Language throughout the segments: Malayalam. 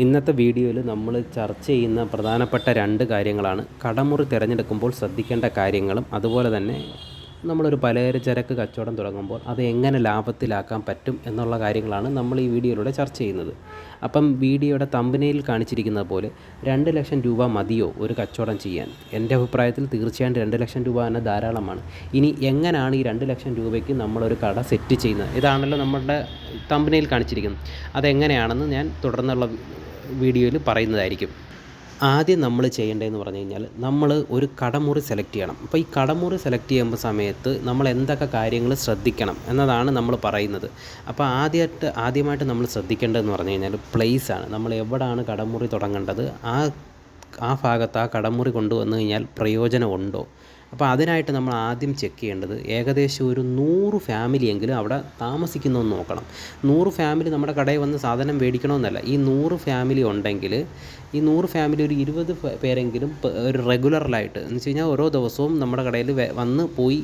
ഇന്നത്തെ വീഡിയോയിൽ നമ്മൾ ചർച്ച ചെയ്യുന്ന പ്രധാനപ്പെട്ട രണ്ട് കാര്യങ്ങളാണ് കടമുറി തിരഞ്ഞെടുക്കുമ്പോൾ ശ്രദ്ധിക്കേണ്ട കാര്യങ്ങളും അതുപോലെ തന്നെ നമ്മളൊരു പലചരക്ക് കച്ചവടം തുടങ്ങുമ്പോൾ അത് എങ്ങനെ ലാഭത്തിലാക്കാൻ പറ്റും എന്നുള്ള കാര്യങ്ങളാണ് നമ്മൾ ഈ വീഡിയോയിലൂടെ ചർച്ച ചെയ്യുന്നത്. അപ്പം വീഡിയോയുടെ തമ്പനെയിൽ കാണിച്ചിരിക്കുന്നത് പോലെ 2 ലക്ഷം രൂപ മതിയോ ഒരു കച്ചവടം ചെയ്യാൻ? എൻ്റെ അഭിപ്രായത്തിൽ തീർച്ചയായും 2 ലക്ഷം രൂപ തന്നെ ധാരാളമാണ്. ഇനി എങ്ങനെയാണ് ഈ 2 ലക്ഷം രൂപയ്ക്ക് നമ്മളൊരു കട സെറ്റ് ചെയ്യുന്നത്? ഇതാണല്ലോ നമ്മളുടെ തമ്പനെയിൽ കാണിച്ചിരിക്കുന്നത്. അതെങ്ങനെയാണെന്ന് ഞാൻ തുടർന്നുള്ള വീഡിയോയിൽ പറയുന്നതായിരിക്കും. ആദ്യം നമ്മൾ ചെയ്യേണ്ടതെന്ന് പറഞ്ഞു കഴിഞ്ഞാൽ നമ്മൾ ഒരു കടമുറി സെലക്ട് ചെയ്യണം. അപ്പോൾ ഈ കടമുറി സെലക്ട് ചെയ്യുമ്പോൾ സമയത്ത് നമ്മൾ എന്തൊക്കെ കാര്യങ്ങൾ ശ്രദ്ധിക്കണം എന്നതാണ് നമ്മൾ പറയുന്നത്. അപ്പോൾ ആദ്യമായിട്ട് നമ്മൾ ശ്രദ്ധിക്കേണ്ടതെന്ന് പറഞ്ഞു കഴിഞ്ഞാൽ പ്ലേസാണ്. നമ്മൾ എവിടെയാണ് കടമുറി തുടങ്ങേണ്ടത്, ആ ഭാഗത്ത് ആ കടമുറി കൊണ്ടുവന്നു കഴിഞ്ഞാൽ പ്രയോജനമുണ്ടോ? അപ്പോൾ അതിനായിട്ട് നമ്മൾ ആദ്യം ചെക്ക് ചെയ്യേണ്ടത് ഏകദേശം ഒരു 100 ഫാമിലിയെങ്കിലും അവിടെ താമസിക്കുന്നതെന്ന് നോക്കണം. 100 ഫാമിലി നമ്മുടെ കടയിൽ വന്ന് സാധനം മേടിക്കണമെന്നല്ല. ഈ 100 ഫാമിലി ഉണ്ടെങ്കിൽ ഈ 100 ഫാമിലി ഒരു 20 പേരെങ്കിലും ഒരു റെഗുലറിലായിട്ട് എന്ന് വെച്ച് കഴിഞ്ഞാൽ ഓരോ ദിവസവും നമ്മുടെ കടയിൽ വന്ന് പോയി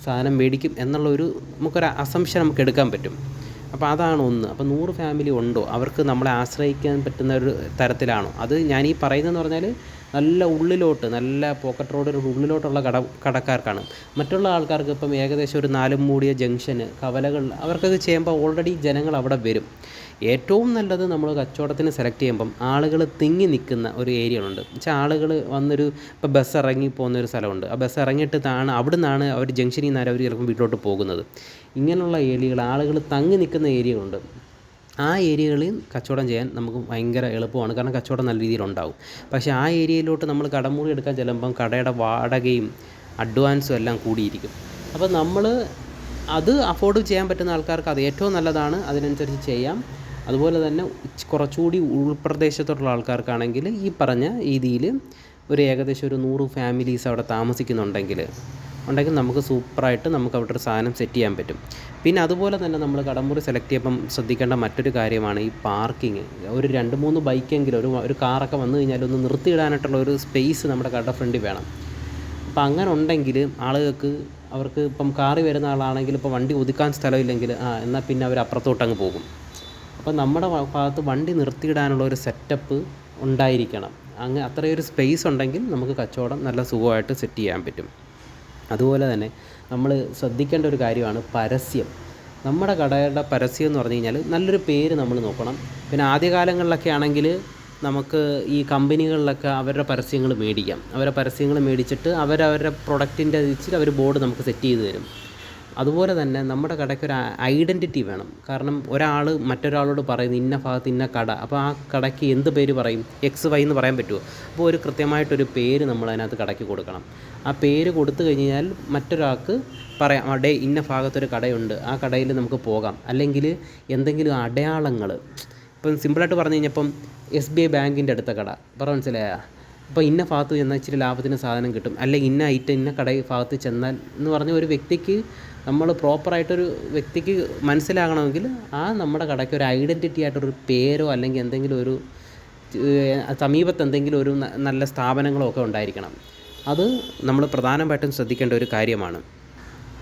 സാധനം മേടിക്കും എന്നുള്ളൊരു നമുക്കൊരു അസംഷൻ നമുക്ക് എടുക്കാൻ പറ്റും. അപ്പോൾ അതാണ് ഒന്ന്. അപ്പോൾ 100 ഫാമിലി ഉണ്ടോ, അവർക്ക് നമ്മളെ ആശ്രയിക്കാൻ പറ്റുന്ന ഒരു തരത്തിലാണോ? അത് ഞാൻ ഈ പറയുന്നതെന്ന് പറഞ്ഞാൽ നല്ല ഉള്ളിലോട്ട്, നല്ല പോക്കറ്റ് റോഡിൻ്റെ ഉള്ളിലോട്ടുള്ള കടക്കാർക്കാണ്. മറ്റുള്ള ആൾക്കാർക്ക് ഇപ്പം ഏകദേശം ഒരു 4 മൂടിയ ജംഗ്ഷന്, കവലകൾ, അവർക്കത് ചെയ്യുമ്പോൾ ഓൾറെഡി ജനങ്ങൾ അവിടെ വരും. ഏറ്റവും നല്ലത് നമ്മൾ കച്ചവടത്തിന് സെലക്ട് ചെയ്യുമ്പം ആളുകൾ തിങ്ങി നിൽക്കുന്ന ഒരു ഏരിയകളുണ്ട്. വെച്ചാൽ ആളുകൾ വന്നൊരു ഇപ്പോൾ ബസ് ഇറങ്ങി പോകുന്ന ഒരു സ്ഥലമുണ്ട്. ആ ബസ് ഇറങ്ങിയിട്ട് അവിടെ നിന്നാണ് അവർ ജംഗ്ഷനിൽ നിന്നാണ് അവർ ചിലപ്പം വീട്ടിലോട്ട് പോകുന്നത്. ഇങ്ങനെയുള്ള ഏരിയകൾ, ആളുകൾ തങ്ങി നിൽക്കുന്ന ഏരിയകളുണ്ട്. ആ ഏരിയകളിൽ കച്ചവടം ചെയ്യാൻ നമുക്ക് ഭയങ്കര എളുപ്പമാണ്. കാരണം കച്ചവടം നല്ല രീതിയിലുണ്ടാവും. പക്ഷേ ആ ഏരിയയിലോട്ട് നമ്മൾ കടമുറി എടുക്കാൻ ചെല്ലുമ്പം കടയുടെ വാടകയും അഡ്വാൻസും എല്ലാം കൂടിയിരിക്കും. അപ്പോൾ നമ്മൾ അത് അഫോർഡ് ചെയ്യാൻ പറ്റുന്ന ആൾക്കാർക്ക് അത് ഏറ്റവും നല്ലതാണ്, അതിനനുസരിച്ച് ചെയ്യാം. അതുപോലെ തന്നെ കുറച്ചുകൂടി ഉൾപ്രദേശത്തുള്ള ആൾക്കാർക്കാണെങ്കിൽ ഈ പറഞ്ഞ രീതിയിൽ ഒരു ഏകദേശം ഒരു 100 ഫാമിലീസ് അവിടെ താമസിക്കുന്നുണ്ടെങ്കിൽ നമുക്ക് സൂപ്പറായിട്ട് നമുക്ക് അവിടെ ഒരു സാധനം സെറ്റ് ചെയ്യാൻ പറ്റും. പിന്നെ അതുപോലെ തന്നെ നമ്മൾ കടമുറി സെലക്ട് ചെയ്യുമ്പം ശ്രദ്ധിക്കേണ്ട മറ്റൊരു കാര്യമാണ് ഈ പാർക്കിങ്. ഒരു 2-3 ബൈക്കെങ്കിലും ഒരു കാറൊക്കെ വന്നു കഴിഞ്ഞാൽ ഒന്ന് നിർത്തിയിടാനായിട്ടുള്ള ഒരു സ്പേസ് നമ്മുടെ കട ഫ്രണ്ടിൽ വേണം. അപ്പോൾ അങ്ങനെ ഉണ്ടെങ്കിൽ അവർക്ക് ഇപ്പം കാറിൽ വരുന്ന ആളാണെങ്കിൽ ഇപ്പോൾ വണ്ടി ഒതുക്കാൻ സ്ഥലമില്ലെങ്കിൽ എന്നാൽ പിന്നെ അവർ അപ്പുറത്തോട്ടങ്ങ് പോകും. അപ്പോൾ നമ്മുടെ ഭാഗത്ത് വണ്ടി നിർത്തിയിടാനുള്ള ഒരു സെറ്റപ്പ് ഉണ്ടായിരിക്കണം. അത്രയൊരു സ്പേസ് ഉണ്ടെങ്കിൽ നമുക്ക് കച്ചവടം നല്ല സുഖമായിട്ട് സെറ്റ് ചെയ്യാൻ പറ്റും. അതുപോലെ തന്നെ നമ്മൾ ശ്രദ്ധിക്കേണ്ട ഒരു കാര്യമാണ് പരസ്യം. നമ്മുടെ കടയുടെ പരസ്യം എന്ന് പറഞ്ഞു കഴിഞ്ഞാൽ നല്ലൊരു പേര് നമ്മൾ നോക്കണം. പിന്നെ ആദ്യകാലങ്ങളിലൊക്കെ ആണെങ്കിൽ നമുക്ക് ഈ കമ്പനികളിലൊക്കെ അവരുടെ പരസ്യങ്ങൾ മേടിക്കാം. അവരുടെ പരസ്യങ്ങൾ മേടിച്ചിട്ട് അവരവരുടെ പ്രൊഡക്റ്റിൻ്റെ വെച്ചിട്ട് അവർ ബോർഡ് നമുക്ക് സെറ്റ് ചെയ്ത് തരും. അതുപോലെ തന്നെ നമ്മുടെ കടയ്ക്കൊരു ഐഡൻറ്റിറ്റി വേണം. കാരണം ഒരാൾ മറ്റൊരാളോട് പറയുന്നു ഇന്ന ഭാഗത്ത് ഇന്ന കട, അപ്പോൾ ആ കടയ്ക്ക് എന്ത് പേര് പറയും? XY എന്ന് പറയാൻ പറ്റുമോ? അപ്പോൾ ഒരു കൃത്യമായിട്ടൊരു പേര് നമ്മൾ അതിനകത്ത് കടയ്ക്ക് കൊടുക്കണം. ആ പേര് കൊടുത്തു കഴിഞ്ഞാൽ മറ്റൊരാൾക്ക് പറയാം അവിടെ ഇന്ന ഭാഗത്തൊരു കടയുണ്ട്, ആ കടയിൽ നമുക്ക് പോകാം. അല്ലെങ്കിൽ എന്തെങ്കിലും അടയാളങ്ങൾ, ഇപ്പം സിമ്പിളായിട്ട് പറഞ്ഞു കഴിഞ്ഞപ്പം SBI ബാങ്കിൻ്റെ അടുത്ത കട മനസ്സിലായ, അപ്പോൾ ഇന്ന ഭാഗത്ത് ചെന്നാൽ ഇച്ചിരി ലാഭത്തിന് സാധനം കിട്ടും, അല്ലെങ്കിൽ ഇന്ന ഐറ്റം ഇന്ന ഭാഗത്ത് ചെന്നാൽ എന്ന് പറഞ്ഞ ഒരു വ്യക്തിക്ക്, നമ്മൾ പ്രോപ്പറായിട്ടൊരു വ്യക്തിക്ക് മനസ്സിലാകണമെങ്കിൽ നമ്മുടെ കടയ്ക്ക് ഒരു ഐഡൻറ്റിറ്റി ആയിട്ടൊരു പേരോ അല്ലെങ്കിൽ എന്തെങ്കിലും ഒരു സമീപത്ത് എന്തെങ്കിലും ഒരു നല്ല സ്ഥാപനങ്ങളോ ഒക്കെ ഉണ്ടായിരിക്കണം. അത് നമ്മൾ പ്രധാനമായിട്ടും ശ്രദ്ധിക്കേണ്ട ഒരു കാര്യമാണ്.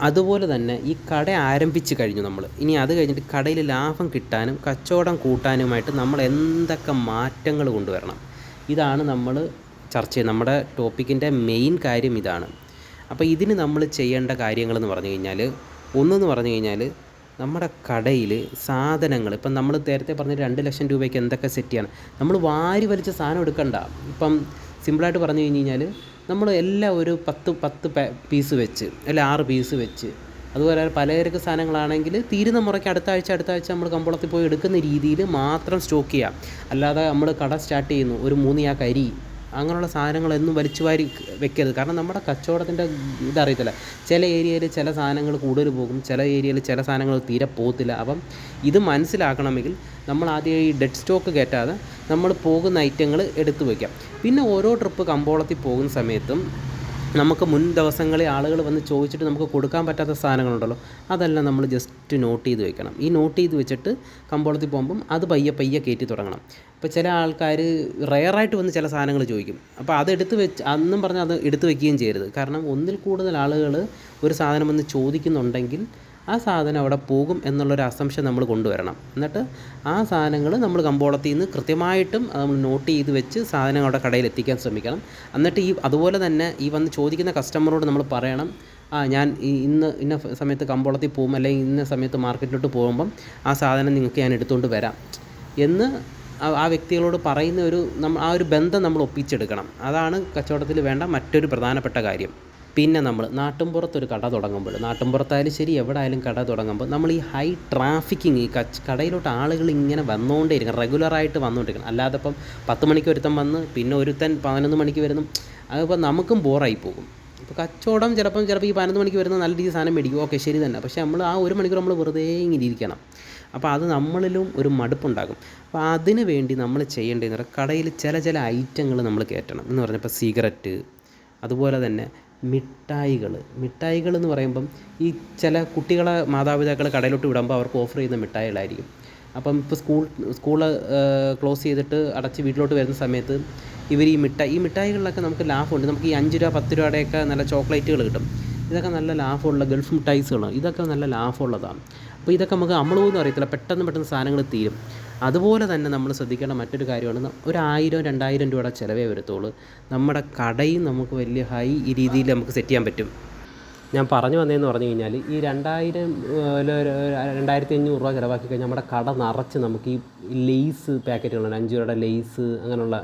അതുപോലെ തന്നെ ഈ കട ആരംഭിച്ച് കഴിഞ്ഞു നമ്മൾ, ഇനി അത് കഴിഞ്ഞിട്ട് കടയിൽ ലാഭം കിട്ടാനും കച്ചവടം കൂട്ടാനുമായിട്ട് നമ്മൾ എന്തൊക്കെ മാറ്റങ്ങൾ കൊണ്ടുവരണം, ഇതാണ് നമ്മൾ ചർച്ച ചെയ്യുന്നത്. നമ്മുടെ ടോപ്പിക്കിൻ്റെ മെയിൻ കാര്യം ഇതാണ്. അപ്പോൾ ഇതിന് നമ്മൾ ചെയ്യേണ്ട കാര്യങ്ങളെന്ന് പറഞ്ഞു കഴിഞ്ഞാൽ, ഒന്നെന്ന് പറഞ്ഞു കഴിഞ്ഞാൽ നമ്മുടെ കടയിൽ സാധനങ്ങൾ, ഇപ്പം നമ്മൾ നേരത്തെ പറഞ്ഞ 2 ലക്ഷം രൂപയ്ക്ക് എന്തൊക്കെ സെറ്റ് ചെയ്യണം. നമ്മൾ വാരി വലിച്ച സാധനം എടുക്കണ്ട. ഇപ്പം സിമ്പിളായിട്ട് പറഞ്ഞു കഴിഞ്ഞാൽ നമ്മൾ എല്ലാം ഒരു 10 പീസ് വെച്ച്, അല്ല 6 പീസ് വെച്ച്, അതുപോലെ പലചരക്ക് സാധനങ്ങളാണെങ്കിൽ തീരുന്ന മുറയ്ക്ക് അടുത്ത ആഴ്ച നമ്മൾ കമ്പോളത്തിൽ പോയി എടുക്കുന്ന രീതിയിൽ മാത്രം സ്റ്റോക്ക് ചെയ്യാം. അല്ലാതെ നമ്മൾ കട സ്റ്റാർട്ട് ചെയ്യുന്നു ഒരു 3 ചാക്ക് അരി, അങ്ങനെയുള്ള സാധനങ്ങളൊന്നും വലിച്ചു വാരി വെക്കരുത്. കാരണം നമ്മുടെ കച്ചവടത്തിൻ്റെ ഇതറിയത്തില്ല. ചില ഏരിയയിൽ ചില സാധനങ്ങൾ കൂടുതൽ പോകും, ചില ഏരിയയിൽ ചില സാധനങ്ങൾ തീരെ പോകത്തില്ല. അപ്പം ഇത് മനസ്സിലാക്കണമെങ്കിൽ നമ്മൾ ആദ്യം ഈ ഡെഡ് സ്റ്റോക്ക് കയറ്റാതെ നമ്മൾ പോകുന്ന ഐറ്റങ്ങൾ എടുത്തു വയ്ക്കാം. പിന്നെ ഓരോ ട്രിപ്പ് കമ്പോളത്തിൽ പോകുന്ന സമയത്തും നമുക്ക് മുൻ ദിവസങ്ങളിൽ ആളുകൾ വന്ന് ചോദിച്ചിട്ട് നമുക്ക് കൊടുക്കാൻ പറ്റാത്ത സാധനങ്ങളുണ്ടല്ലോ, അതെല്ലാം നമ്മൾ ജസ്റ്റ് നോട്ട് ചെയ്ത് വെക്കണം. ഈ നോട്ട് ചെയ്ത് വെച്ചിട്ട് കമ്പോളത്തിൽ പോകുമ്പം അത് പയ്യെ കയറ്റി തുടങ്ങണം. ഇപ്പോൾ ചില ആൾക്കാർ റെയറായിട്ട് വന്ന് ചില സാധനങ്ങൾ ചോദിക്കും. അപ്പോൾ അത് അന്നും പറഞ്ഞ് അത് എടുത്ത് വെക്കുകയും ചെയ്യരുത്. കാരണം ഒന്നിൽ കൂടുതൽ ആളുകൾ ഒരു സാധനം വന്ന് ചോദിക്കുന്നുണ്ടെങ്കിൽ ആ സാധനം അവിടെ പോകും എന്നുള്ളൊരു അസംഷൻ നമ്മൾ കൊണ്ടുവരണം. എന്നിട്ട് ആ സാധനങ്ങൾ നമ്മൾ കമ്പോളത്തിൽ നിന്ന് കൃത്യമായിട്ടും നമ്മൾ നോട്ട് ചെയ്ത് വെച്ച് സാധനം അവിടെ കടയിൽ എത്തിക്കാൻ ശ്രമിക്കണം. എന്നിട്ട് അതുപോലെ തന്നെ വന്ന് ചോദിക്കുന്ന കസ്റ്റമറോട് നമ്മൾ പറയണം, ഞാൻ ഇന്ന സമയത്ത് കമ്പോളത്തിൽ പോകും, അല്ലെങ്കിൽ ഇന്ന സമയത്ത് മാർക്കറ്റിലോട്ട് പോകുമ്പം ആ സാധനം നിങ്ങൾക്ക് ഞാൻ എടുത്തുകൊണ്ട് വരാം എന്ന് ആ വ്യക്തികളോട് പറയുന്ന ആ ഒരു ബന്ധം നമ്മൾ ഒപ്പിച്ചെടുക്കണം. അതാണ് കച്ചവടത്തിൽ വേണ്ട മറ്റൊരു പ്രധാനപ്പെട്ട കാര്യം. പിന്നെ നമ്മൾ നാട്ടിൻപുറത്തൊരു കട തുടങ്ങുമ്പോൾ, നാട്ടിൻപുറത്തായാലും ശരി എവിടെ ആയാലും കട തുടങ്ങുമ്പോൾ നമ്മൾ ഈ ഹൈ ട്രാഫിക്കിങ്, ഈ കടയിലോട്ട് ആളുകൾ ഇങ്ങനെ വന്നുകൊണ്ടേയിരിക്കണം, റെഗുലറായിട്ട് വന്നുകൊണ്ടിരിക്കണം. അല്ലാതെ ഇപ്പം 10 മണിക്ക് ഒരുത്തൻ വന്ന് പിന്നെ ഒരുത്തൻ 11 മണിക്ക് വരുന്നു, അതിപ്പോൾ നമുക്കും ബോറായി പോകും. ഇപ്പോൾ കച്ചവടം ചിലപ്പോൾ ഈ 11 മണിക്ക് വരുന്ന നല്ല രീതിയിൽ സാധനം മേടിക്കും, ഓക്കെ ശരി തന്നെ. പക്ഷേ നമ്മൾ ആ 1 മണിക്കൂർ നമ്മൾ വെറുതെ ഇങ്ങനെ ഇരിക്കണം. അപ്പോൾ അത് നമ്മളിലും ഒരു മടുപ്പുണ്ടാകും. അപ്പോൾ അതിന് വേണ്ടി നമ്മൾ ചെയ്യേണ്ടതെന്ന് പറഞ്ഞാൽ കടയിൽ ചില ഐറ്റങ്ങൾ നമ്മൾ കയറ്റണം. എന്ന് പറഞ്ഞപ്പോൾ സിഗരറ്റ്, അതുപോലെ തന്നെ മിഠായികൾ എന്ന് പറയുമ്പം ഈ ചില കുട്ടികളെ മാതാപിതാക്കൾ കടയിലോട്ട് വിടുമ്പോൾ അവർക്ക് ഓഫർ ചെയ്യുന്ന മിഠായികളായിരിക്കും. അപ്പം ഇപ്പോൾ സ്കൂള് ക്ലോസ് ചെയ്തിട്ട് അടച്ച് വീട്ടിലോട്ട് വരുന്ന സമയത്ത് ഇവർ ഈ മിഠായികളിലൊക്കെ നമുക്ക് ലാഭമുണ്ട്. നമുക്ക് ഈ 5 രൂപ 10 രൂപയുടെയൊക്കെ നല്ല ചോക്ലേറ്റുകൾ കിട്ടും. ഇതൊക്കെ നല്ല ലാഭമുള്ള ഗൾഫ് മിഠായിസുകളാണ്. ഇതൊക്കെ നല്ല ലാഭമുള്ളതാണ്. അപ്പോൾ ഇതൊക്കെ നമ്മൾ പോലും അറിയത്തില്ല, പെട്ടെന്ന് സാധനങ്ങൾ തീരും. അതുപോലെ തന്നെ നമ്മൾ ശ്രദ്ധിക്കേണ്ട മറ്റൊരു കാര്യമാണ്, ഒരു 1000-2000 രൂപയുടെ ചിലവേ വരത്തുള്ളൂ. നമ്മുടെ കടയും നമുക്ക് വലിയ ഹൈ ഈ രീതിയിൽ നമുക്ക് സെറ്റ് ചെയ്യാൻ പറ്റും. ഞാൻ പറഞ്ഞു വന്നതെന്ന് പറഞ്ഞു കഴിഞ്ഞാൽ ഈ 2500 രൂപ ചിലവാക്കി കഴിഞ്ഞാൽ നമ്മുടെ കട നിറച്ച് നമുക്ക് ഈ ലെയ്സ് പാക്കറ്റുകളുണ്ട്, 5 രൂപയുടെ ലെയ്സ് അങ്ങനെയുള്ള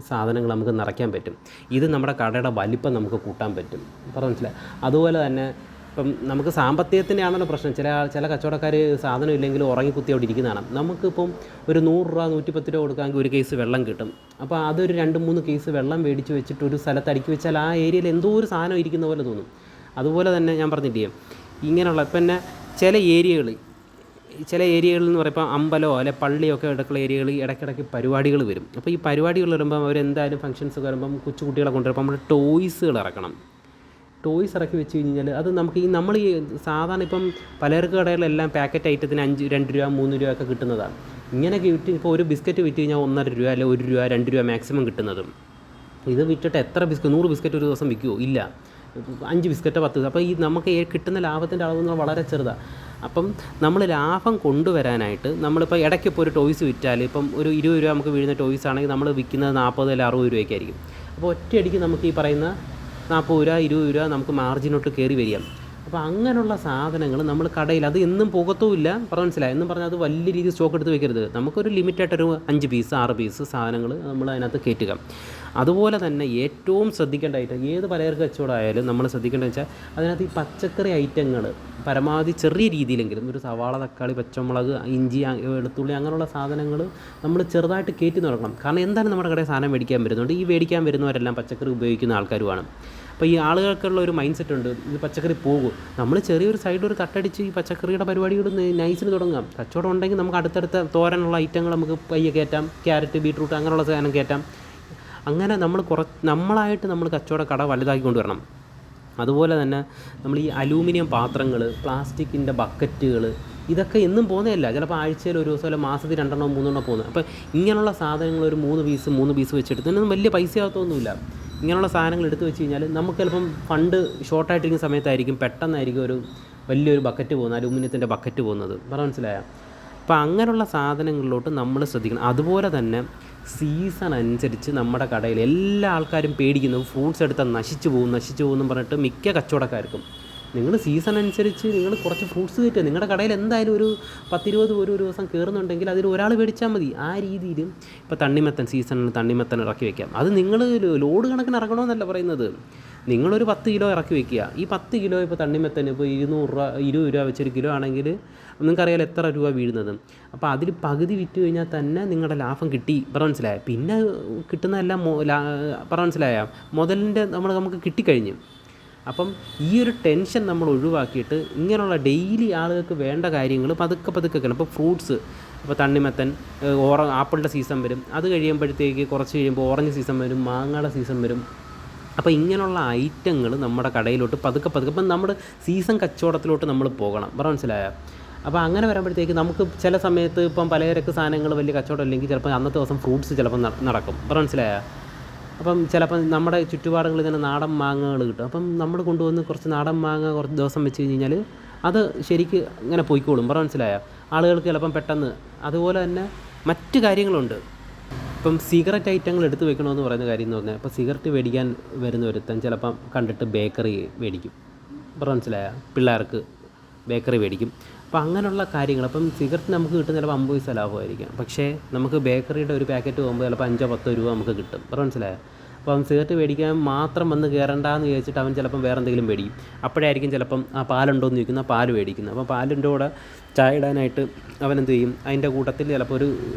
സാധനങ്ങൾ നമുക്ക് നിറയ്ക്കാൻ പറ്റും. ഇത് നമ്മുടെ കടയുടെ വലിപ്പം നമുക്ക് കൂട്ടാൻ പറ്റും. മനസ്സിലായി? അതുപോലെ തന്നെ ഇപ്പം നമുക്ക് സാമ്പത്തികത്തിൻ്റെ ആണല്ലോ പ്രശ്നം. ചില കച്ചവടക്കാർ സാധനം ഇല്ലെങ്കിൽ ഉറങ്ങിക്കുത്തി അവിടെ ഇരിക്കുന്നതാണ്. നമുക്കിപ്പം ഒരു 100 രൂപ 110 രൂപ കൊടുക്കാമെങ്കിൽ ഒരു കേസ് വെള്ളം കിട്ടും. അപ്പോൾ അതൊരു 2-3 കേസ് വെള്ളം മേടിച്ച് വെച്ചിട്ട് ഒരു സ്ഥലത്ത് അടുക്കി വെച്ചാൽ ആ ഏരിയയിൽ എന്തോ ഒരു സാധനം ഇരിക്കുന്ന പോലെ തോന്നും. അതുപോലെ തന്നെ ഞാൻ പറഞ്ഞില്ലേ, ഇങ്ങനെയുള്ള പിന്നെ ചില ഏരിയകളിൽ എന്ന് പറയുമ്പോൾ അമ്പലമോ അല്ലെ പള്ളിയൊക്കെ ഇടയ്ക്കുള്ള ഏരിയകളിൽ ഇടയ്ക്കിടയ്ക്ക് പരിപാടികൾ വരും. അപ്പോൾ ഈ പരിപാടികൾ വരുമ്പം അവരെന്തായാലും ഫംഗ്ഷൻസൊക്കെ വരുമ്പം കൊച്ചുകുട്ടികളെ കൊണ്ടുവരുമ്പോൾ നമ്മൾ ടോയ്സുകൾ ഇറക്കണം. ടോയ്സ് ഇറക്കി വെച്ച് കഴിഞ്ഞാൽ അത് നമുക്ക് നമ്മൾ ഈ സാധാരണ ഇപ്പം പലചരക്ക് കടകളിലെല്ലാം പാക്കറ്റ് ഐറ്റത്തിന് 2 രൂപ 3 രൂപ ഒക്കെ കിട്ടുന്നതാണ്. ഇങ്ങനെയൊക്കെ വിറ്റ് ഇപ്പോൾ ഒരു ബിസ്ക്കറ്റ് വിറ്റ് കഴിഞ്ഞാൽ 1.5 രൂപ അല്ലെങ്കിൽ 1 രൂപ 2 രൂപ മാക്സിമം കിട്ടുന്നതും. ഇത് വിറ്റിട്ട് എത്ര 100 ബിസ്ക്കറ്റ് ഒരു ദിവസം വിൽക്കുമോ? ഇല്ല. 5 ബിസ്ക്കറ്റ് 10. അപ്പോൾ ഈ നമുക്ക് കിട്ടുന്ന ലാഭത്തിൻ്റെ അളവ് വളരെ ചെറുതാണ്. അപ്പം നമ്മൾ ലാഭം കൊണ്ടുവരാനായിട്ട് നമ്മളിപ്പോൾ ഇടയ്ക്കിപ്പോൾ ഒരു ടോയ്സ് വിറ്റാൽ ഇപ്പം ഒരു 20 രൂപ നമുക്ക് വീഴുന്ന ടോയ്സ് ആണെങ്കിൽ നമ്മൾ വിൽക്കുന്നത് 40 അല്ലെങ്കിൽ 60 രൂപയ്ക്കായിരിക്കും. അപ്പോൾ ഒറ്റയടിക്ക് നമുക്ക് ഈ പറയുന്ന 40 രൂപ 20 രൂപ നമുക്ക് മാർജിനോട്ട് കയറി വരിക. അപ്പോൾ അങ്ങനെയുള്ള സാധനങ്ങൾ നമ്മൾ കടയിൽ അത് എന്നും പോകത്തുമില്ല. മനസ്സിലായി? എന്നും പറഞ്ഞാൽ അത് വലിയ രീതിയിൽ സ്റ്റോക്ക് എടുത്ത് വെക്കരുത്. നമുക്കൊരു ലിമിറ്റായിട്ടൊരു 5 പീസ് 6 പീസ് സാധനങ്ങൾ നമ്മൾ അതിനകത്ത് കയറ്റുക. അതുപോലെ തന്നെ ഏറ്റവും ശ്രദ്ധിക്കേണ്ടതായിട്ട് ഏത് പലചരക്ക് കച്ചവടമായാലും നമ്മൾ ശ്രദ്ധിക്കേണ്ടതെന്ന് വെച്ചാൽ അതിനകത്ത് ഈ പച്ചക്കറി ഐറ്റങ്ങൾ പരമാവധി ചെറിയ രീതിയിലെങ്കിലും ഒരു സവാള, തക്കാളി, പച്ചമുളക്, ഇഞ്ചി, വെളുത്തുള്ളി അങ്ങനെയുള്ള സാധനങ്ങൾ നമ്മൾ ചെറുതായിട്ട് കയറ്റി തുടങ്ങണം. കാരണം എന്തായാലും നമ്മുടെ കടയിൽ സാധനം മേടിക്കാൻ വരുന്നുണ്ട്. ഈ മേടിക്കാൻ വരുന്നവരെല്ലാം പച്ചക്കറി ഉപയോഗിക്കുന്ന ആൾക്കാരുമാണ്. അപ്പോൾ ഈ ആളുകൾക്കുള്ള ഒരു മൈൻഡ് സെറ്റ് ഉണ്ട്, ഇത് പച്ചക്കറി പോകും. നമ്മൾ ചെറിയൊരു സൈഡിൽ ഒരു തട്ടടിച്ച് ഈ പച്ചക്കറിയുടെ പരിപാടികൾ നൈസിന് തുടങ്ങാം. കച്ചവടം ഉണ്ടെങ്കിൽ നമുക്ക് അടുത്തടുത്ത തോരനുള്ള ഐറ്റങ്ങൾ നമുക്ക് പയ്യെ കയറ്റാം. ക്യാരറ്റ്, ബീട്രൂട്ട് അങ്ങനെയുള്ള സാധനം കയറ്റാം. അങ്ങനെ നമ്മളായിട്ട് നമ്മൾ കച്ചവട കട വലുതാക്കി കൊണ്ടുവരണം. അതുപോലെ തന്നെ നമ്മൾ ഈ അലൂമിനിയം പാത്രങ്ങൾ, പ്ലാസ്റ്റിക്കിൻ്റെ ബക്കറ്റുകൾ, ഇതൊക്കെ എന്നും പോകുന്നതല്ല. ചിലപ്പോൾ ആഴ്ചയിൽ ഒരു ദിവസം അല്ല മാസത്തിൽ 2 3 പോകുന്നത്. അപ്പോൾ ഇങ്ങനെയുള്ള സാധനങ്ങൾ ഒരു 3 പീസ് വെച്ചെടുത്ത് ഇതിനൊന്നും വലിയ പൈസ ആകത്തൊന്നുമില്ല. ഇങ്ങനെയുള്ള സാധനങ്ങൾ എടുത്തു വെച്ച് കഴിഞ്ഞാൽ നമുക്ക് ചിലപ്പം ഫണ്ട് ഷോർട്ടായിട്ടിരിക്കുന്ന സമയത്തായിരിക്കും പെട്ടെന്നായിരിക്കും ഒരു വലിയൊരു ബക്കറ്റ് പോകുന്നത്, അലൂമിനിയത്തിൻ്റെ ബക്കറ്റ് പോകുന്നത്. മനസ്സിലായോ? അപ്പോൾ അങ്ങനെയുള്ള സാധനങ്ങളിലോട്ട് നമ്മൾ ശ്രദ്ധിക്കണം. അതുപോലെ തന്നെ സീസൺ അനുസരിച്ച് നമ്മുടെ കടയിൽ എല്ലാ ആൾക്കാരും പേടിക്കുന്നു, ഫ്രൂട്ട്സ് എടുത്താൽ നശിച്ചു പോകുമെന്ന് പറഞ്ഞിട്ട് മിക്ക കച്ചവടക്കാർക്കും. നിങ്ങൾ സീസൺ അനുസരിച്ച് നിങ്ങൾ കുറച്ച് ഫ്രൂട്ട്സ് കയറ്റുക. നിങ്ങളുടെ കടയിൽ എന്തായാലും ഒരു 10-20 ഒരു ദിവസം കയറുന്നുണ്ടെങ്കിൽ അതിൽ ഒരാൾ മേടിച്ചാൽ മതി. ആ രീതിയിൽ ഇപ്പോൾ തണ്ണിമത്തൻ സീസണിൽ തണ്ണിമത്തൻ ഇറക്കി വയ്ക്കാം. അത് നിങ്ങൾ ലോഡ് കണക്കിന് ഇറക്കണമെന്നല്ല പറയുന്നത്. നിങ്ങളൊരു 10 കിലോ ഇറക്കി വയ്ക്കുക. ഈ 10 കിലോ ഇപ്പോൾ തണ്ണിമത്തൻ ഇപ്പോൾ 200 രൂപ 20 രൂപ വെച്ചൊരു കിലോ ആണെങ്കിൽ നിങ്ങൾക്കറിയാലോ എത്ര രൂപ വീഴുന്നത്. അപ്പോൾ അതിൽ പകുതി വിറ്റ് കഴിഞ്ഞാൽ തന്നെ നിങ്ങളുടെ ലാഭം കിട്ടി. മനസ്സിലായ? പിന്നെ കിട്ടുന്നതെല്ലാം മനസ്സിലായ മുതലിൻ്റെ നമുക്ക് കിട്ടിക്കഴിഞ്ഞു. അപ്പം ഈ ഒരു ടെൻഷൻ നമ്മൾ ഒഴിവാക്കിയിട്ട് ഇങ്ങനെയുള്ള ഡെയിലി ആളുകൾക്ക് വേണ്ട കാര്യങ്ങൾ പതുക്കെ ഇപ്പോൾ ഫ്രൂട്ട്സ്, ഇപ്പോൾ തണ്ണിമത്തൻ, ആപ്പിളിൻ്റെ സീസൺ വരും. അത് കഴിയുമ്പോഴത്തേക്ക് കുറച്ച് കഴിയുമ്പോൾ ഓറഞ്ച് സീസൺ വരും, മാങ്ങയുടെ സീസൺ വരും. അപ്പോൾ ഇങ്ങനെയുള്ള ഐറ്റങ്ങൾ നമ്മുടെ കടയിലോട്ട് പതുക്കെ ഇപ്പം നമ്മുടെ സീസൺ കച്ചവടത്തിലോട്ട് നമ്മൾ പോകണം. മനസ്സിലായോ? അപ്പോൾ അങ്ങനെ വരുമ്പോഴത്തേക്ക് നമുക്ക് ചില സമയത്ത് ഇപ്പം പലചരക്ക് സാധനങ്ങൾ വലിയ കച്ചവടം ഇല്ലെങ്കിൽ ചിലപ്പോൾ അന്നത്തെ ദിവസം ഫ്രൂട്ട്സ് ചിലപ്പോൾ നടക്കും. മനസ്സിലായോ? അപ്പം ചിലപ്പം നമ്മുടെ ചുറ്റുപാടുകളിൽ തന്നെ നാടൻ മാങ്ങകൾ കിട്ടും. അപ്പം നമ്മൾ കൊണ്ടുവന്ന് കുറച്ച് നാടൻ മാങ്ങ കുറച്ച് ദിവസം വെച്ച് കഴിഞ്ഞാൽ അത് ശരിക്ക് ഇങ്ങനെ പോയിക്കോളും. മനസ്സിലായോ? ആളുകൾക്ക് ചിലപ്പം പെട്ടെന്ന്. അതുപോലെ തന്നെ മറ്റ് കാര്യങ്ങളുണ്ട്. ഇപ്പം സിഗരറ്റ് ഐറ്റങ്ങൾ എടുത്ത് വെക്കണമെന്ന് പറയുന്ന കാര്യം എന്ന് പറഞ്ഞാൽ, ഇപ്പോൾ സിഗരറ്റ് മേടിക്കാൻ വരുന്ന ഒരുത്തൻ ചിലപ്പം കണ്ടിട്ട് ബേക്കറി മേടിക്കും. മനസ്സിലായോ? പിള്ളേർക്ക് ബേക്കറി മേടിക്കും. അപ്പോൾ അങ്ങനെയുള്ള കാര്യങ്ങൾ. അപ്പം സിഗരറ്റ് നമുക്ക് കിട്ടുന്ന ചിലപ്പോൾ 50 പൈസ ലാഭമായിരിക്കും. പക്ഷേ നമുക്ക് ബേക്കറിയുടെ ഒരു പാക്കറ്റ് പോകുമ്പോൾ ചിലപ്പോൾ 5-10 രൂപ നമുക്ക് കിട്ടും. മനസ്സിലായോ? അപ്പം സിഗരറ്റ് മേടിക്കാൻ മാത്രം വന്ന് കയറണ്ടെന്ന് വിചാരിച്ചിട്ട് അവൻ ചിലപ്പം വേറെ എന്തെങ്കിലും മേടിക്കും. അപ്പോഴായിരിക്കും ചിലപ്പം ആ പാലുണ്ടോ എന്ന് ചോദിക്കുന്ന പാല് മേടിക്കുന്നത്. അപ്പോൾ പാലിൻ്റെ കൂടെ ചായ ഇടാനായിട്ട് അവൻ എന്ത് ചെയ്യും? അതിൻ്റെ കൂട്ടത്തിൽ ചിലപ്പോൾ ഒരു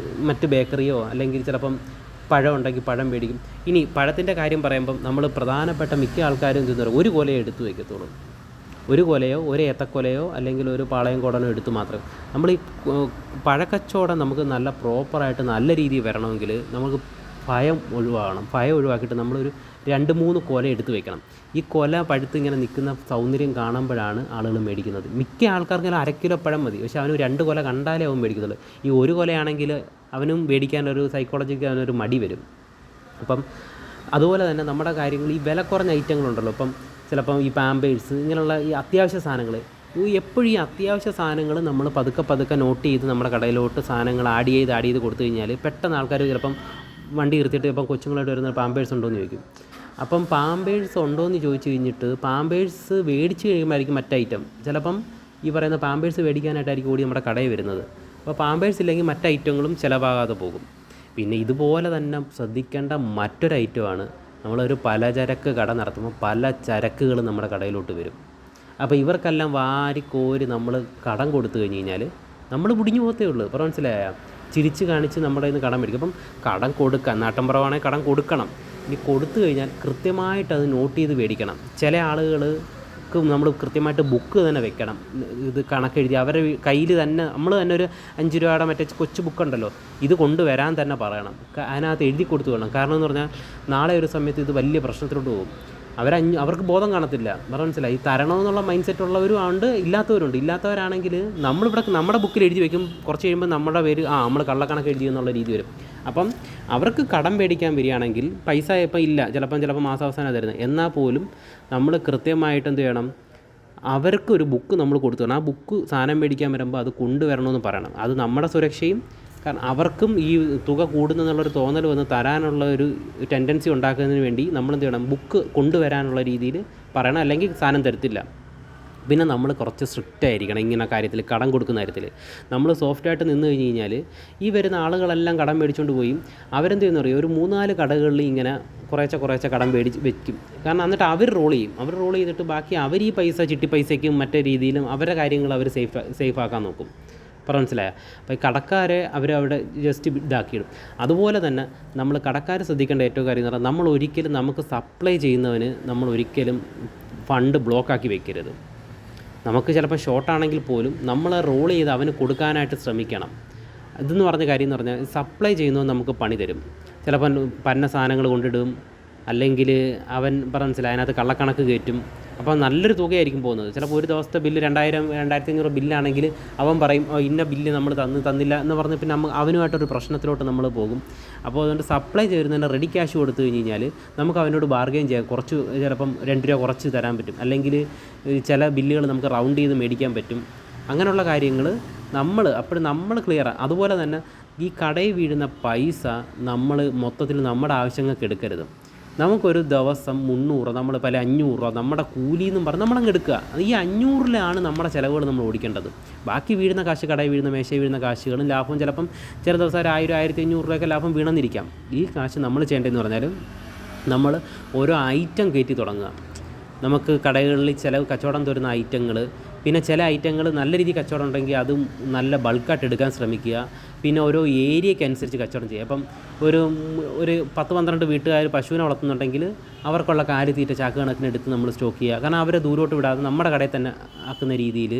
മറ്റ് ബേക്കറിയോ അല്ലെങ്കിൽ ചിലപ്പം പഴം ഉണ്ടെങ്കിൽ പഴം മേടിക്കും. ഇനി പഴത്തിൻ്റെ കാര്യം പറയുമ്പം നമ്മൾ പ്രധാനപ്പെട്ട മിക്ക ആൾക്കാരും എന്തെന്ന് പറയും, ഒരു കൊലയെ എടുത്ത് വയ്ക്കത്തുള്ളൂ. ഒരു കൊലയോ ഒരു ഏത്തക്കൊലയോ അല്ലെങ്കിൽ ഒരു പാളയം കോടനോ എടുത്ത് മാത്രം. നമ്മൾ ഈ പഴക്കച്ചവടം നമുക്ക് നല്ല പ്രോപ്പറായിട്ട് നല്ല രീതിയിൽ വരണമെങ്കിൽ നമുക്ക് ഭയം ഒഴിവാക്കണം. ഭയം ഒഴിവാക്കിയിട്ട് നമ്മളൊരു 2-3 കൊല എടുത്ത് വെക്കണം. ഈ കൊല പഴുത്ത് ഇങ്ങനെ നിൽക്കുന്ന സൗന്ദര്യം കാണുമ്പോഴാണ് ആളുകൾ മേടിക്കുന്നത്. മിക്ക ആൾക്കാർക്കും 1/2 കിലോ പഴം മതി. പക്ഷേ അവന് 2 കൊല കണ്ടാലേ അവൻ മേടിക്കത്തുള്ളൂ. ഈ ഒരു കൊലയാണെങ്കിൽ അവനും മേടിക്കാനൊരു സൈക്കോളജിക്ക് അവനൊരു മടി വരും. അപ്പം അതുപോലെ തന്നെ നമ്മുടെ കാര്യങ്ങൾ ഈ വില കുറഞ്ഞ ഐറ്റങ്ങളുണ്ടല്ലോ. ഇപ്പം ചിലപ്പം ഈ പാമ്പേഴ്സ് ഇങ്ങനെയുള്ള ഈ അത്യാവശ്യ സാധനങ്ങൾ, എപ്പോഴും ഈ അത്യാവശ്യ സാധനങ്ങൾ നമ്മൾ പതുക്കെ നോട്ട് ചെയ്ത് നമ്മുടെ കടയിലോട്ട് സാധനങ്ങൾ ആഡ് ചെയ്ത് കൊടുത്തു കഴിഞ്ഞാൽ പെട്ടെന്ന് ആൾക്കാർ ചിലപ്പം വണ്ടി നിർത്തിയിട്ട് ഇപ്പം കൊച്ചുങ്ങളായിട്ട് വരുന്ന പാമ്പേഴ്സ് ഉണ്ടോ എന്ന് ചോദിക്കും. അപ്പം പാമ്പേഴ്സ് ഉണ്ടോ എന്ന് ചോദിച്ചു കഴിഞ്ഞിട്ട് പാമ്പേഴ്സ് മേടിച്ച് കഴിയുമ്പോഴായിരിക്കും മറ്റ് ഐറ്റം. ചിലപ്പം ഈ പറയുന്ന പാമ്പേഴ്സ് മേടിക്കാനായിട്ടായിരിക്കും കൂടി നമ്മുടെ കടയിൽ വരുന്നത്. അപ്പോൾ പാമ്പേഴ്സ് ഇല്ലെങ്കിൽ മറ്റ് ഐറ്റങ്ങളും ചിലവാകാതെ പോകും. പിന്നെ ഇതുപോലെ തന്നെ ശ്രദ്ധിക്കേണ്ട മറ്റൊരു ഐറ്റമാണ്, നമ്മളൊരു പലചരക്ക് കട നടത്തുമ്പോൾ പല ചരക്കുകൾ നമ്മുടെ കടയിലോട്ട് വരും. അപ്പോൾ ഇവർക്കെല്ലാം വാരിക്കോരി നമ്മൾ കടം കൊടുത്തു കഴിഞ്ഞ് കഴിഞ്ഞാൽ നമ്മൾ മുടിഞ്ഞു പോകത്തേ ഉള്ളൂ. ഇപ്പോൾ മനസ്സിലായോ? ചിരിച്ച് കാണിച്ച് നമ്മുടെ കയ്യിൽ നിന്ന് കടം മേടിക്കും. അപ്പം കടം കൊടുക്കാൻ നാട്ടമ്പുറമാണെങ്കിൽ കടം കൊടുക്കണം. ഇനി കൊടുത്തു കഴിഞ്ഞാൽ കൃത്യമായിട്ട് അത് നോട്ട് ചെയ്ത് മേടിക്കണം. ചില ആളുകൾക്ക് നമ്മൾ കൃത്യമായിട്ട് ബുക്ക് തന്നെ വെക്കണം. ഇത് കണക്കെഴുതി അവരുടെ കയ്യിൽ തന്നെ നമ്മൾ തന്നെ ഒരു 5 രൂപയുടെ മറ്റേ കൊച്ചു ബുക്കുണ്ടല്ലോ, ഇത് കൊണ്ടുവരാൻ തന്നെ പറയണം. അതിനകത്ത് എഴുതി കൊടുത്തു വേണം. കാരണം എന്ന് പറഞ്ഞാൽ നാളെ ഒരു സമയത്ത് ഇത് വലിയ പ്രശ്നത്തിലോട്ട് പോകും. അവർക്ക് ബോധം കാണത്തില്ല. മനസ്സിലായി? ഈ തരണമെന്നുള്ള മൈൻഡ് സെറ്റ് ഉള്ളവരും ഉണ്ട്, ഇല്ലാത്തവരുണ്ട്. ഇല്ലാത്തവരാണെങ്കിൽ നമ്മളിവിടെ നമ്മുടെ ബുക്കിൽ എഴുതി വയ്ക്കും. കുറച്ച് കഴിയുമ്പോൾ നമ്മുടെ പേര് നമ്മൾ കള്ളക്കണക്ക് എഴുതി എന്നുള്ള രീതി വരും. അപ്പം അവർക്ക് കടം മേടിക്കാൻ വരികയാണെങ്കിൽ പൈസ ഇപ്പം ഇല്ല, ചിലപ്പോൾ മാസാവസാനം തരുന്നത്. എന്നാൽ പോലും നമ്മൾ കൃത്യമായിട്ട് എന്ത് ചെയ്യണം? അവർക്ക് ഒരു ബുക്ക് നമ്മൾ കൊടുത്തു വേണം. ആ ബുക്ക് സാധനം മേടിക്കാൻ വരുമ്പോൾ അത് കൊണ്ടുവരണമെന്ന് പറയണം. അത് നമ്മുടെ സുരക്ഷയും, കാരണം അവർക്കും ഈ തുക കൂടുന്നെന്നുള്ളൊരു തോന്നൽ വന്ന് തരാനുള്ള ഒരു ടെൻഡൻസി ഉണ്ടാക്കുന്നതിന് വേണ്ടി നമ്മളെന്ത് ചെയ്യണം? ബുക്ക് കൊണ്ടുവരാനുള്ള രീതിയിൽ പറയണം. അല്ലെങ്കിൽ സാധനം തരത്തില്ല. പിന്നെ നമ്മൾ കുറച്ച് സ്ട്രിക്റ്റ് ആയിരിക്കണം ഇങ്ങനെ കാര്യത്തിൽ, കടം കൊടുക്കുന്ന കാര്യത്തിൽ. നമ്മൾ സോഫ്റ്റായിട്ട് നിന്ന് കഴിഞ്ഞ് കഴിഞ്ഞാൽ ഈ വരുന്ന ആളുകളെല്ലാം കടം മേടിച്ചുകൊണ്ട് പോയി അവരെന്ത് ചെയ്യുന്ന പറയും, ഒരു 3-4 കടകളിൽ ഇങ്ങനെ കുറേശ്ശെ കടം മേടിച്ച് വെക്കും. കാരണം എന്നിട്ട് അവർ റോൾ ചെയ്തിട്ട് ബാക്കി അവർ ഈ പൈസ ചിട്ടി പൈസയ്ക്കും മറ്റേ രീതിയിലും അവരുടെ കാര്യങ്ങൾ അവർ സേഫ് ആക്കാൻ നോക്കും. മനസ്സിലായോ? അപ്പോൾ ഈ കടക്കാരെ അവരവിടെ ജസ്റ്റ് ഇതാക്കിയിടും. അതുപോലെ തന്നെ നമ്മൾ കടക്കാർ ശ്രദ്ധിക്കേണ്ട ഏറ്റവും കാര്യം എന്ന് പറഞ്ഞാൽ, നമുക്ക് സപ്ലൈ ചെയ്യുന്നവന് നമ്മൾ ഒരിക്കലും ഫണ്ട് ബ്ലോക്കാക്കി വെക്കരുത്. നമുക്ക് ചിലപ്പോൾ ഷോർട്ടാണെങ്കിൽ പോലും നമ്മൾ റോൾ ചെയ്ത് അവന് കൊടുക്കാനായിട്ട് ശ്രമിക്കണം. ഇതെന്ന് പറഞ്ഞ കാര്യം എന്ന് പറഞ്ഞാൽ, സപ്ലൈ ചെയ്യുന്നവൻ നമുക്ക് പണി തരും. ചിലപ്പോൾ പന്ന സാധനങ്ങൾ കൊണ്ടിടും, അല്ലെങ്കിൽ അവൻ മനസ്സിലായി അതിനകത്ത് കള്ളക്കണക്ക് കയറ്റും. അപ്പോൾ നല്ലൊരു തുകയായിരിക്കും പോകുന്നത്. ചിലപ്പോൾ ഒരു ദിവസത്തെ ബില്ല് 2000-2500 ബില്ലാണെങ്കിൽ അവൻ പറയും ഇന്ന ബില്ല് നമ്മൾ തന്നില്ല എന്ന് പറഞ്ഞ് പിന്നെ അവനുമായിട്ടൊരു പ്രശ്നത്തിലോട്ട് നമ്മൾ പോകും. അപ്പോൾ അതുകൊണ്ട് സപ്ലൈ ചെയ്യുന്നതിന് റെഡി ക്യാഷ് കൊടുത്തു കഴിഞ്ഞ് കഴിഞ്ഞാൽ നമുക്ക് അവനോട് ബാർഗെയിൻ ചെയ്യാം. കുറച്ച് ചിലപ്പം 2 രൂപ കുറച്ച് തരാൻ പറ്റും, അല്ലെങ്കിൽ ചില ബില്ലുകൾ നമുക്ക് റൗണ്ട് ചെയ്ത് മേടിക്കാൻ പറ്റും. അങ്ങനെയുള്ള കാര്യങ്ങൾ നമ്മൾ ക്ലിയറാണ്. അതുപോലെ തന്നെ ഈ കടയിൽ വീഴുന്ന പൈസ നമ്മൾ മൊത്തത്തിൽ നമ്മുടെ ആവശ്യങ്ങൾക്ക് എടുക്കരുത്. നമുക്കൊരു ദിവസം 300, നമ്മൾ പല 500 രൂപ നമ്മുടെ കൂലിയെന്നും പറഞ്ഞ് നമ്മളങ്ങ് എടുക്കുക. ഈ 500-ലാണ് നമ്മുടെ ചിലവുകൾ നമ്മൾ ഓടിക്കേണ്ടത്. ബാക്കി വീഴുന്ന കാശ്, കടയിൽ വീഴുന്ന മേശയിൽ വീഴുന്ന കാശുകളും ലാഭം ചിലപ്പം ചില ദിവസം 1000-1500 രൂപയൊക്കെ ലാഭം വീണെന്നിരിക്കാം. ഈ കാശ് നമ്മൾ ചെയ്യേണ്ടതെന്ന് പറഞ്ഞാൽ നമ്മൾ ഓരോ ഐറ്റം കയറ്റി തുടങ്ങുക. നമുക്ക് കടകളിൽ കച്ചവടം തരുന്ന ഐറ്റങ്ങൾ, പിന്നെ ചില ഐറ്റങ്ങൾ നല്ല രീതിയിൽ കച്ചവടം ഉണ്ടെങ്കിൽ അതും നല്ല ബൾക്കായിട്ട് എടുക്കാൻ ശ്രമിക്കുക. പിന്നെ ഓരോ ഏരിയയ്ക്ക് അനുസരിച്ച് കച്ചവടം ചെയ്യുക. അപ്പം ഒരു 10-12 വീട്ടുകാർ പശുവിനെ വളർത്തുന്നുണ്ടെങ്കിൽ അവർക്കുള്ള കാലിത്തീറ്റ ചാക്ക് കണക്കിന് എടുത്ത് നമ്മൾ സ്റ്റോക്ക് ചെയ്യുക. കാരണം അവരെ ദൂരോട്ട് വിടാതെ നമ്മുടെ കടയിൽ തന്നെ ആക്കുന്ന രീതിയിൽ,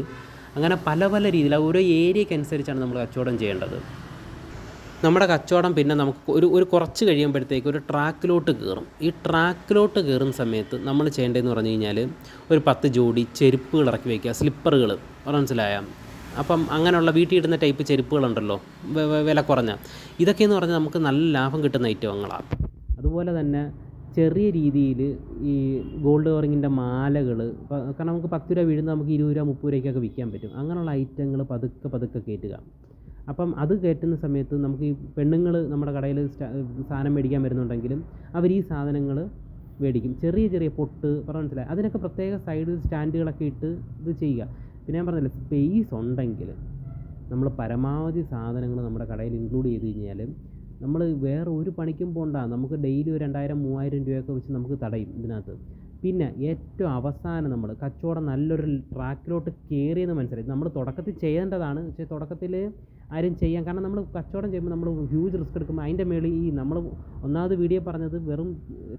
അങ്ങനെ പല രീതിയിൽ ഓരോ ഏരിയയ്ക്ക് അനുസരിച്ചാണ് നമ്മൾ കച്ചവടം ചെയ്യേണ്ടത്. നമ്മുടെ കച്ചവടം പിന്നെ നമുക്ക് ഒരു കുറച്ച് കഴിയുമ്പോഴത്തേക്ക് ഒരു ട്രാക്കിലോട്ട് കയറും. ഈ ട്രാക്കിലോട്ട് കയറുന്ന സമയത്ത് നമ്മൾ ചെയ്യേണ്ടതെന്ന് പറഞ്ഞു കഴിഞ്ഞാൽ, ഒരു 10 ജോഡി ചെരുപ്പുകൾ ഇറക്കി വയ്ക്കുക, സ്ലിപ്പറുകൾ. മനസ്സിലായോ? അപ്പം അങ്ങനെയുള്ള വീട്ടിൽ ഇടുന്ന ടൈപ്പ് ചെരുപ്പുകളുണ്ടല്ലോ, വില കുറഞ്ഞ. ഇതൊക്കെയെന്ന് പറഞ്ഞാൽ നമുക്ക് നല്ല ലാഭം കിട്ടുന്ന ഐറ്റങ്ങളാണ്. അതുപോലെ തന്നെ ചെറിയ രീതിയിൽ ഈ ഗോൾഡ് കവറിങ്ങിൻ്റെ മാലകൾ, കാരണം നമുക്ക് 10 രൂപ വീഴുന്ന നമുക്ക് 20 രൂപ 30 രൂപയ്ക്കൊക്കെ വിൽക്കാൻ പറ്റും. അങ്ങനെയുള്ള ഐറ്റങ്ങൾ പതുക്കെ പതുക്കെ കയറ്റുക. അപ്പം അത് കയറ്റുന്ന സമയത്ത് നമുക്ക് ഈ പെണ്ണുങ്ങൾ നമ്മുടെ കടയിൽ സാധനം മേടിക്കാൻ വരുന്നുണ്ടെങ്കിലും അവർ ഈ സാധനങ്ങൾ മേടിക്കും. ചെറിയ ചെറിയ പൊട്ട് പറഞ്ഞാൽ മനസ്സിലായി, അതിനൊക്കെ പ്രത്യേക സൈഡ് സ്റ്റാൻഡുകളൊക്കെ ഇട്ട് ഇത് ചെയ്യുക. പിന്നെ ഞാൻ പറഞ്ഞില്ലേ, സ്പേസ് ഉണ്ടെങ്കിൽ നമ്മൾ പരമാവധി സാധനങ്ങൾ നമ്മുടെ കടയിൽ ഇൻക്ലൂഡ് ചെയ്ത് കഴിഞ്ഞാൽ നമ്മൾ വേറെ ഒരു പണിക്കും പോകണ്ട. നമുക്ക് ഡെയിലി ഒരു 2000-3000 രൂപയൊക്കെ വെച്ച് നമുക്ക് തടയും ഇതിനകത്ത്. പിന്നെ ഏറ്റവും അവസാനം നമ്മൾ കച്ചവടം നല്ലൊരു ട്രാക്കിലോട്ട് കയറിയെന്ന് മനസ്സിലായി. നമ്മൾ തുടക്കത്തിൽ ചെയ്യേണ്ടതാണ്, പക്ഷേ തുടക്കത്തിൽ ആരും ചെയ്യാൻ, കാരണം നമ്മൾ കച്ചവടം ചെയ്യുമ്പോൾ നമ്മൾ ഹ്യൂജ് റിസ്ക് എടുക്കുമ്പോൾ അതിൻ്റെ മേളിൽ ഈ നമ്മൾ ഒന്നാമത് വീഡിയോ പറഞ്ഞത് വെറും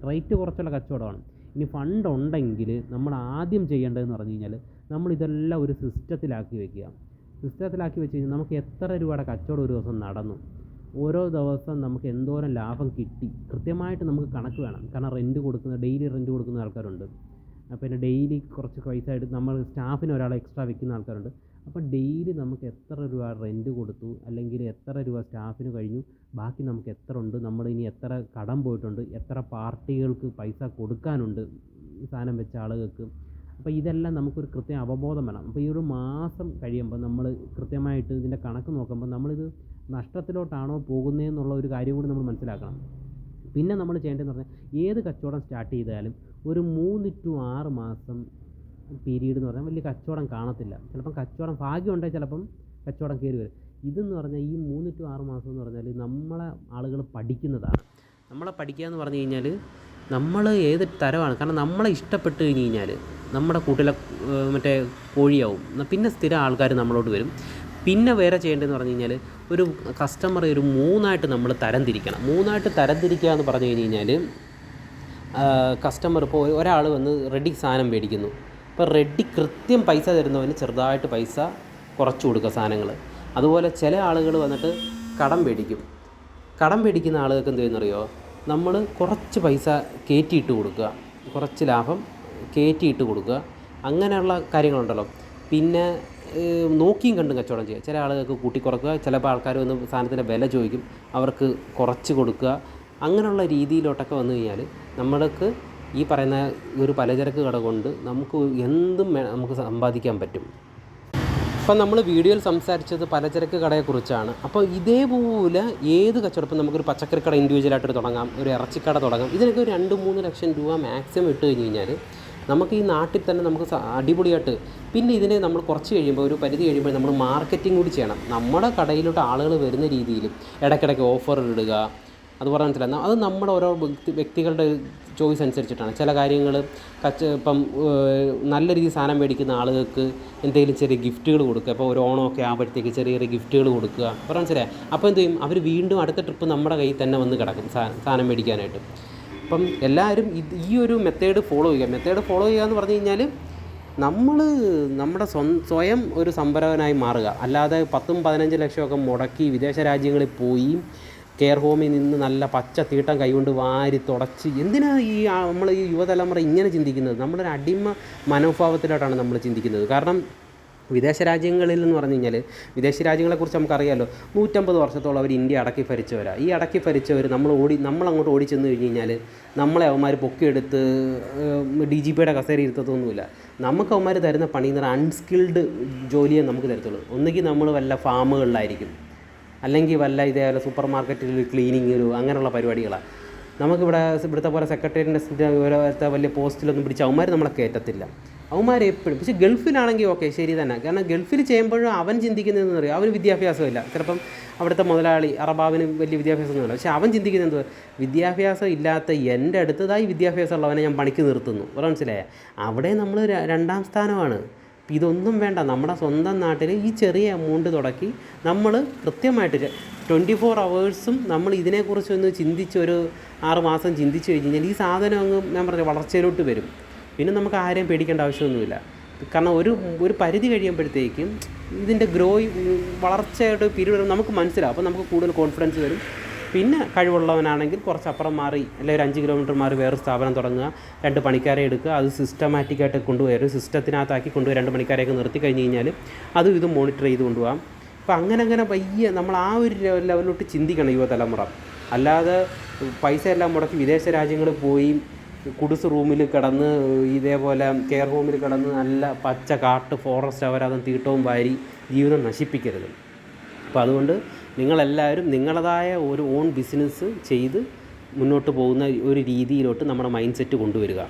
റേറ്റ് കുറച്ചുള്ള കച്ചവടമാണ്. ഇനി ഫണ്ട് ഉണ്ടെങ്കിൽ നമ്മൾ ആദ്യം ചെയ്യേണ്ടതെന്ന് പറഞ്ഞു കഴിഞ്ഞാൽ നമ്മളിതെല്ലാം ഒരു സിസ്റ്റത്തിലാക്കി വെക്കുക. സിസ്റ്റത്തിലാക്കി വെച്ച് കഴിഞ്ഞാൽ നമുക്ക് എത്ര രൂപയുടെ കച്ചവടം ഒരു ദിവസം നടന്നു, ഓരോ ദിവസം നമുക്ക് എന്തോരം ലാഭം കിട്ടി, കൃത്യമായിട്ട് നമുക്ക് കണക്ക് വേണം. കാരണം ഡെയിലി റെൻറ്റ് കൊടുക്കുന്ന ആൾക്കാരുണ്ട്. പിന്നെ ഡെയിലി കുറച്ച് പൈസ എടുത്ത് നമ്മൾ സ്റ്റാഫിന് ഒരാളെ എക്സ്ട്രാ വെക്കുന്ന ആൾക്കാരുണ്ട്. അപ്പോൾ ഡെയിലി നമുക്ക് എത്ര രൂപ റെൻറ്റ് കൊടുത്തു, അല്ലെങ്കിൽ എത്ര രൂപ സ്റ്റാഫിന് കഴിഞ്ഞു, ബാക്കി നമുക്ക് എത്ര ഉണ്ട്, നമ്മൾ ഇനി എത്ര കടം പോയിട്ടുണ്ട്, എത്ര പാർട്ടികൾക്ക് പൈസ കൊടുക്കാനുണ്ട് സാധനം വെച്ച ആളുകൾക്ക്. അപ്പോൾ ഇതെല്ലാം നമുക്കൊരു കൃത്യം അവബോധം വേണം. അപ്പോൾ ഈ ഒരു മാസം കഴിയുമ്പോൾ നമ്മൾ കൃത്യമായിട്ട് ഇതിൻ്റെ കണക്ക് നോക്കുമ്പോൾ നമ്മളിത് നഷ്ടത്തിലോട്ടാണോ പോകുന്നതെന്നുള്ള ഒരു കാര്യം കൂടി നമ്മൾ മനസ്സിലാക്കണം. പിന്നെ നമ്മൾ ചെയ്യേണ്ടതെന്ന് പറഞ്ഞാൽ ഏത് കച്ചവടം സ്റ്റാർട്ട് ചെയ്താലും ഒരു 3 to 6 മാസം പീരീഡ് എന്ന് പറഞ്ഞാൽ വലിയ കച്ചവടം കാണത്തില്ല. ചിലപ്പം കച്ചവടം ഭാഗ്യമുണ്ടെങ്കിൽ ചിലപ്പം കച്ചവടം കയറി വരും. ഇതെന്ന് പറഞ്ഞാൽ ഈ 3 to 6 മാസം എന്ന് പറഞ്ഞാൽ നമ്മളെ ആളുകൾ പഠിക്കുന്നതാണ്. നമ്മളെ പഠിക്കുക എന്ന് പറഞ്ഞു കഴിഞ്ഞാൽ നമ്മൾ ഏത് തരമാണ്, കാരണം നമ്മളെ ഇഷ്ടപ്പെട്ട് കഴിഞ്ഞ് കഴിഞ്ഞാൽ നമ്മുടെ കൂട്ടിലെ മറ്റേ കോഴിയാവും. പിന്നെ സ്ഥിരം ആൾക്കാർ നമ്മളോട് വരും. പിന്നെ വേറെ ചെയ്യേണ്ടതെന്ന് പറഞ്ഞു കഴിഞ്ഞാൽ ഒരു കസ്റ്റമറെ ഒരു 3ആയിട്ട് നമ്മൾ തരംതിരിക്കണം. 3ആയിട്ട് തരംതിരിക്കുക എന്ന് പറഞ്ഞു കഴിഞ്ഞാൽ കസ്റ്റമർ ഇപ്പോൾ ഒരാൾ വന്ന് റെഡി സാധനം മേടിക്കുന്നു. അപ്പോൾ റെഡി കൃത്യം പൈസ തരുന്നവന് ചെറുതായിട്ട് പൈസ കുറച്ച് കൊടുക്കുക സാധനങ്ങൾ. അതുപോലെ ചില ആളുകൾ വന്നിട്ട് കടം മേടിക്കും. കടം മേടിക്കുന്ന ആളുകൾക്ക് എന്ത് ചെയ്യുന്നറിയോ, നമ്മൾ കുറച്ച് പൈസ കയറ്റിയിട്ട് കൊടുക്കുക, കുറച്ച് ലാഭം കയറ്റിയിട്ട് കൊടുക്കുക. അങ്ങനെയുള്ള കാര്യങ്ങളുണ്ടല്ലോ. പിന്നെ നോക്കിയും കണ്ടും കച്ചവടം ചെയ്യുക. ചില ആളുകൾക്ക് കൂട്ടിക്കുറക്കുക, ചിലപ്പോൾ ആൾക്കാർ വന്ന് സാധനത്തിൻ്റെ വില ചോദിക്കും, അവർക്ക് കുറച്ച് കൊടുക്കുക. അങ്ങനെയുള്ള രീതിയിലോട്ടൊക്കെ വന്നു കഴിഞ്ഞാൽ നമ്മൾക്ക് ഈ പറയുന്ന ഒരു പലചരക്ക് കട കൊണ്ട് നമുക്ക് എന്തും നമുക്ക് സമ്പാദിക്കാൻ പറ്റും. ഇപ്പം നമ്മൾ വീഡിയോയിൽ സംസാരിച്ചത് പലചരക്ക് കടയെക്കുറിച്ചാണ്. അപ്പോൾ ഇതേപോലെ ഏത് കച്ചവടം, ഇപ്പം നമുക്കൊരു പച്ചക്കറി കട ഇൻഡിവിജ്വലായിട്ട് തുടങ്ങാം, ഒരു ഇറച്ചിക്കട തുടങ്ങാം. ഇതിനൊക്കെ ഒരു 2-3 ലക്ഷം രൂപ മാക്സിമം ഇട്ട് കഴിഞ്ഞ് കഴിഞ്ഞാൽ നമുക്ക് ഈ നാട്ടിൽ തന്നെ നമുക്ക് അടിപൊളിയായിട്ട്. പിന്നെ ഇതിനെ നമ്മൾ കുറച്ച് കഴിയുമ്പോൾ, ഒരു പരിധി കഴിയുമ്പോൾ നമ്മൾ മാർക്കറ്റിംഗ് കൂടി ചെയ്യണം. നമ്മുടെ കടയിലോട്ട് ആളുകൾ വരുന്ന രീതിയിൽ ഇടയ്ക്കിടയ്ക്ക് ഓഫർ ഇടുക. അതുപോലെ മനസ്സിലാകുന്ന അത് നമ്മുടെ ഓരോ വ്യക്തികളുടെ ചോയ്സ് അനുസരിച്ചിട്ടാണ്. ചില കാര്യങ്ങൾ ഇപ്പം നല്ല രീതിയിൽ സാധനം മേടിക്കുന്ന ആളുകൾക്ക് എന്തെങ്കിലും ചെറിയ ഗിഫ്റ്റുകൾ കൊടുക്കുക. ഇപ്പോൾ ഒരു ഓണമൊക്കെ ആകുമ്പോഴത്തേക്ക് ചെറിയ ചെറിയ ഗിഫ്റ്റുകൾ കൊടുക്കുക. അപ്പോൾ മനസ്സിലായി. അപ്പോൾ എന്ത് ചെയ്യും, അവർ വീണ്ടും അടുത്ത ട്രിപ്പ് നമ്മുടെ കയ്യിൽ തന്നെ വന്ന് കിടക്കും സാധനം മേടിക്കാനായിട്ട്. അപ്പം എല്ലാവരും ഈ ഒരു മെത്തേഡ് ഫോളോ ചെയ്യുക എന്ന് പറഞ്ഞു കഴിഞ്ഞാൽ നമ്മൾ നമ്മുടെ സ്വയം ഒരു സംരംഭകനായി മാറുക. അല്ലാതെ 10-15 ലക്ഷമൊക്കെ മുടക്കി വിദേശ രാജ്യങ്ങളിൽ പോയി കെയർ ഹോമിൽ നിന്ന് നല്ല പച്ച തീട്ടം കൈകൊണ്ട് വാരി തുടച്ച് എന്തിനാണ് നമ്മൾ ഈ യുവതലമുറ ഇങ്ങനെ ചിന്തിക്കുന്നത്? നമ്മളൊരു അടിമ മനോഭാവത്തിലോട്ടാണ് നമ്മൾ ചിന്തിക്കുന്നത്. കാരണം വിദേശ രാജ്യങ്ങളിൽ എന്ന് പറഞ്ഞു കഴിഞ്ഞാൽ, വിദേശ രാജ്യങ്ങളെക്കുറിച്ച് നമുക്കറിയാമല്ലോ, 150 വർഷത്തോളം അവർ ഇന്ത്യ അടക്കി ഭരിച്ചവരാണ്. ഈ അടക്കി ഭരിച്ചവർ നമ്മളങ്ങോട്ട് ഓടി ചെന്ന് കഴിഞ്ഞ് കഴിഞ്ഞാൽ നമ്മളെ അവന്മാർ പൊക്കിയെടുത്ത് DGPയുടെ കസേര ഇരുത്തത്തൊന്നുമില്ല. നമുക്ക് അവന്മാർ തരുന്ന പണി എന്ന് പറഞ്ഞാൽ അൺസ്കിൽഡ് ജോലിയെ നമുക്ക് തരത്തുള്ളൂ. ഒന്നുകിൽ നമ്മൾ വല്ല ഫാമുകളിലായിരിക്കും, അല്ലെങ്കിൽ വല്ല ഇതേപോലെ സൂപ്പർ മാർക്കറ്റിൽ ക്ലീനിങ് അങ്ങനെയുള്ള പരിപാടികളാണ്. ഇവിടുത്തെ പോലെ സെക്രട്ടേറിയറ്റിൻ്റെ ഓരോരുത്തർ വലിയ പോസ്റ്റിലൊന്നും പിടിച്ച് അവന്മാർ നമ്മളെ കയറ്റത്തില്ല. അവന്മാർ എപ്പോഴും. പക്ഷേ ഗൾഫിലാണെങ്കിൽ ഓക്കെ, ശരി തന്നെ. കാരണം ഗൾഫിൽ ചെയ്യുമ്പോഴും അവൻ ചിന്തിക്കുന്നതെന്ന് പറയും, അവന് വിദ്യാഭ്യാസമില്ല. ചിലപ്പം അവിടുത്തെ മുതലാളി അറബാവിന് വലിയ വിദ്യാഭ്യാസമൊന്നുമില്ല. പക്ഷേ അവൻ ചിന്തിക്കുന്നത് എന്തുവാ, വിദ്യാഭ്യാസം ഇല്ലാത്ത എൻ്റെ അടുത്തതായി വിദ്യാഭ്യാസം ഉള്ളവനെ ഞാൻ പണിക്ക് നിർത്തുന്നു. മനസ്സിലായ? അവിടെ നമ്മൾ 2ാം സ്ഥാനമാണ്. ഇതൊന്നും വേണ്ട. നമ്മുടെ സ്വന്തം നാട്ടിൽ ഈ ചെറിയ എമൗണ്ട് തുടക്കി നമ്മൾ കൃത്യമായിട്ട് 24 hours നമ്മൾ ഇതിനെക്കുറിച്ചൊന്ന് ചിന്തിച്ച് ഒരു 6 മാസം ചിന്തിച്ച് കഴിഞ്ഞ് കഴിഞ്ഞാൽ ഈ സാധനം അങ്ങ് ഞാൻ പറഞ്ഞ വളർച്ചയിലോട്ട് വരും. പിന്നെ നമുക്ക് ആരെയും പേടിക്കേണ്ട ആവശ്യമൊന്നുമില്ല. കാരണം ഒരു പരിധി കഴിയുമ്പോഴത്തേക്കും ഇതിൻ്റെ വളർച്ചയായിട്ട് പീരീഡ് നമുക്ക് മനസ്സിലാവും. അപ്പോൾ നമുക്ക് കൂടുതൽ കോൺഫിഡൻസ് വരും. പിന്നെ കഴിവുള്ളവനാണെങ്കിൽ കുറച്ചപ്പുറം മാറി, അല്ലെങ്കിൽ ഒരു 5 കിലോമീറ്റർ മാറി വേറെ സ്ഥാപനം തുടങ്ങുക, 2 പണിക്കാരെ എടുക്കുക, അത് സിസ്റ്റമാറ്റിക്കായിട്ട് കൊണ്ടുപോയി സിസ്റ്റത്തിനകത്താക്കി കൊണ്ടുപോയി 2 പണിക്കാരെയൊക്കെ നിർത്തി കഴിഞ്ഞ് കഴിഞ്ഞാൽ അതും ഇതും മോണിറ്റർ ചെയ്ത് കൊണ്ടുപോകാം. അപ്പോൾ അങ്ങനെ പയ്യെ നമ്മൾ ആ ഒരു ലെവലിലോട്ട് ചിന്തിക്കണം യുവതലമുറ. അല്ലാതെ പൈസ എല്ലാം മുടക്കി വിദേശ രാജ്യങ്ങളിൽ പോയി കുടിസ് റൂമിൽ കിടന്ന് ഇതേപോലെ കെയർ ഹോമിൽ കിടന്ന് നല്ല പച്ച കാട്ട് ഫോറസ്റ്റ് അവരതും തീട്ടവും വാരി ജീവിതം നശിപ്പിക്കരുത്. അപ്പോൾ അതുകൊണ്ട് നിങ്ങളെല്ലാവരും നിങ്ങളതായ ഒരു ഓൺ ബിസിനസ് ചെയ്ത് മുന്നോട്ട് പോകുന്ന ഒരു രീതിയിലോട്ട് നമ്മുടെ മൈൻഡ് സെറ്റ് കൊണ്ടുവരിക.